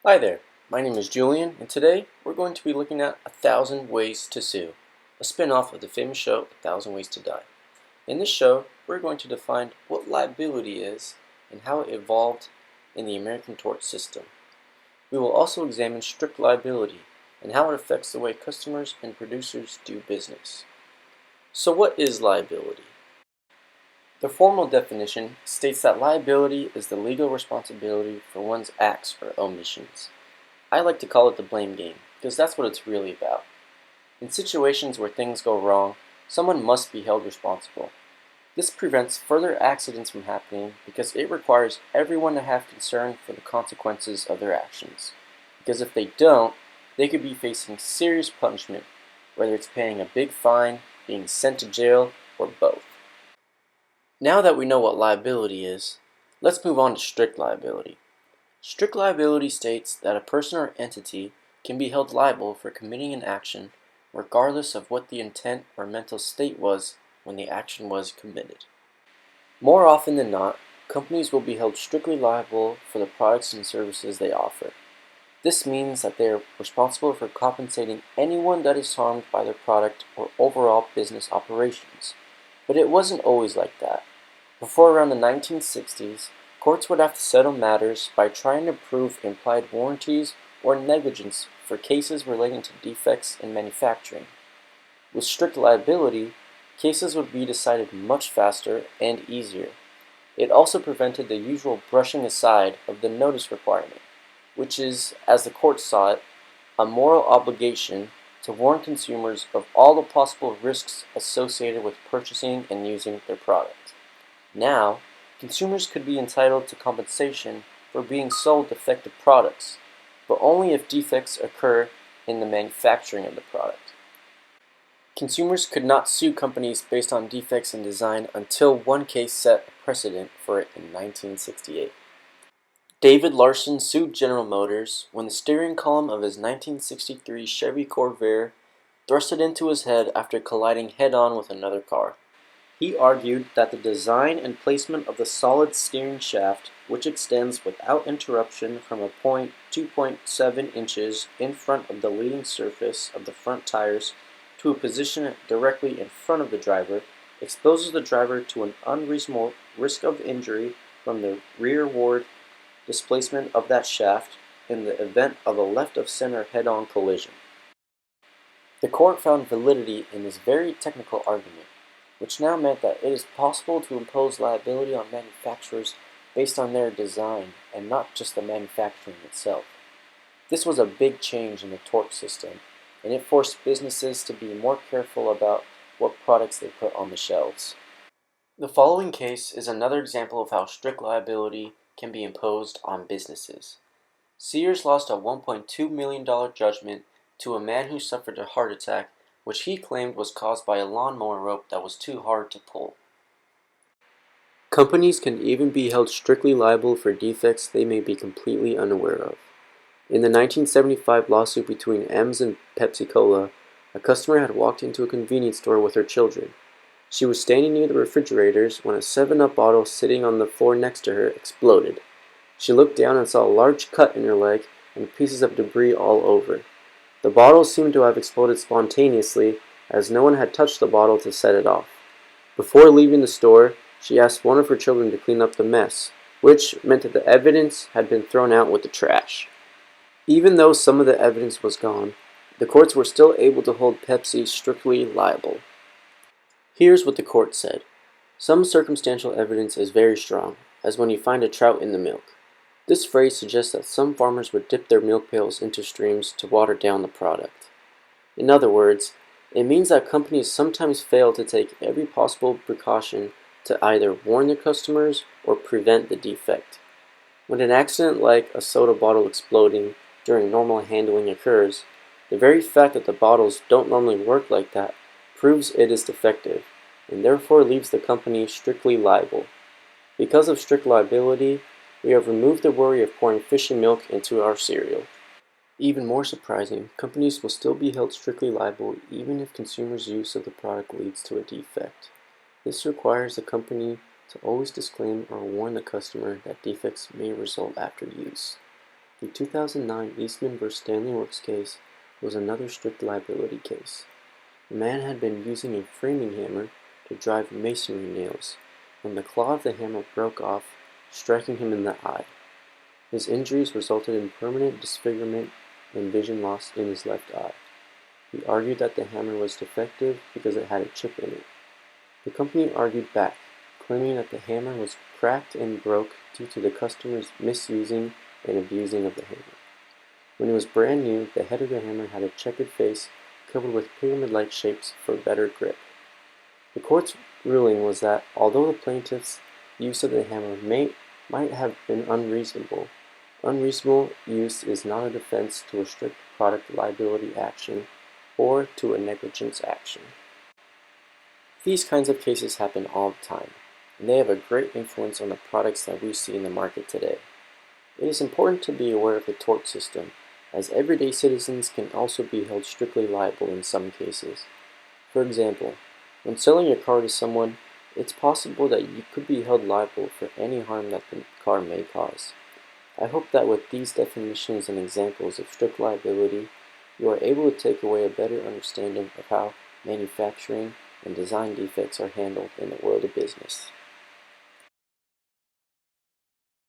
Hi there, my name is Julian, and today we're going to be looking at 1,000 Ways to Sue, a spin-off of the famous show 1,000 Ways to Die. In this show, we're going to define what liability is and how it evolved in the American tort system. We will also examine strict liability and how it affects the way customers and producers do business. So what is liability? The formal definition states that liability is the legal responsibility for one's acts or omissions. I like to call it the blame game, because that's what it's really about. In situations where things go wrong, someone must be held responsible. This prevents further accidents from happening because it requires everyone to have concern for the consequences of their actions. Because if they don't, they could be facing serious punishment, whether it's paying a big fine, being sent to jail, or both. Now that we know what liability is, let's move on to strict liability. Strict liability states that a person or entity can be held liable for committing an action regardless of what the intent or mental state was when the action was committed. More often than not, companies will be held strictly liable for the products and services they offer. This means that they are responsible for compensating anyone that is harmed by their product or overall business operations. But it wasn't always like that. Before around the 1960s, courts would have to settle matters by trying to prove implied warranties or negligence for cases relating to defects in manufacturing. With strict liability, cases would be decided much faster and easier. It also prevented the usual brushing aside of the notice requirement, which is, as the court saw it, a moral obligation to warn consumers of all the possible risks associated with purchasing and using their product. Now, consumers could be entitled to compensation for being sold defective products, but only if defects occur in the manufacturing of the product. Consumers could not sue companies based on defects in design until one case set a precedent for it in 1968. David Larson sued General Motors when the steering column of his 1963 Chevy Corvair thrusted into his head after colliding head-on with another car. He argued that the design and placement of the solid steering shaft, which extends without interruption from a point 2.7 inches in front of the leading surface of the front tires to a position directly in front of the driver, exposes the driver to an unreasonable risk of injury from the rearward displacement of that shaft in the event of a left-of-center head-on collision. The court found validity in this very technical argument, which now meant that it is possible to impose liability on manufacturers based on their design and not just the manufacturing itself. This was a big change in the tort system, and it forced businesses to be more careful about what products they put on the shelves. The following case is another example of how strict liability can be imposed on businesses. Sears lost a $1.2 million judgment to a man who suffered a heart attack which he claimed was caused by a lawnmower rope that was too hard to pull. Companies can even be held strictly liable for defects they may be completely unaware of. In the 1975 lawsuit between Heymans and Pepsi-Cola, a customer had walked into a convenience store with her children. She was standing near the refrigerators when a 7-Up bottle sitting on the floor next to her exploded. She looked down and saw a large cut in her leg and pieces of debris all over. The bottle seemed to have exploded spontaneously, as no one had touched the bottle to set it off. Before leaving the store, she asked one of her children to clean up the mess, which meant that the evidence had been thrown out with the trash. Even though some of the evidence was gone, the courts were still able to hold Pepsi strictly liable. Here's what the court said. Some circumstantial evidence is very strong, as when you find a trout in the milk. This phrase suggests that some farmers would dip their milk pails into streams to water down the product. In other words, it means that companies sometimes fail to take every possible precaution to either warn their customers or prevent the defect. When an accident like a soda bottle exploding during normal handling occurs, the very fact that the bottles don't normally work like that proves it is defective, and therefore leaves the company strictly liable. Because of strict liability, we have removed the worry of pouring fishy milk into our cereal. Even more surprising, companies will still be held strictly liable even if consumers' use of the product leads to a defect. This requires the company to always disclaim or warn the customer that defects may result after use. The 2009 Eastman v. Stanley Works case was another strict liability case. A man had been using a framing hammer to drive masonry nails when the claw of the hammer broke off, striking him in the eye. His injuries resulted in permanent disfigurement and vision loss in his left eye. He argued that the hammer was defective because it had a chip in it. The company argued back, claiming that the hammer was cracked and broke due to the customer's misusing and abusing of the hammer. When it was brand new, the head of the hammer had a checkered face covered with pyramid-like shapes for better grip. The court's ruling was that although the plaintiff's use of the hammer might have been unreasonable, unreasonable use is not a defense to a strict product liability action or to a negligence action. These kinds of cases happen all the time, and they have a great influence on the products that we see in the market today. It is important to be aware of the tort system, as everyday citizens can also be held strictly liable in some cases. For example, when selling your car to someone, it's possible that you could be held liable for any harm that the car may cause. I hope that with these definitions and examples of strict liability, you are able to take away a better understanding of how manufacturing and design defects are handled in the world of business.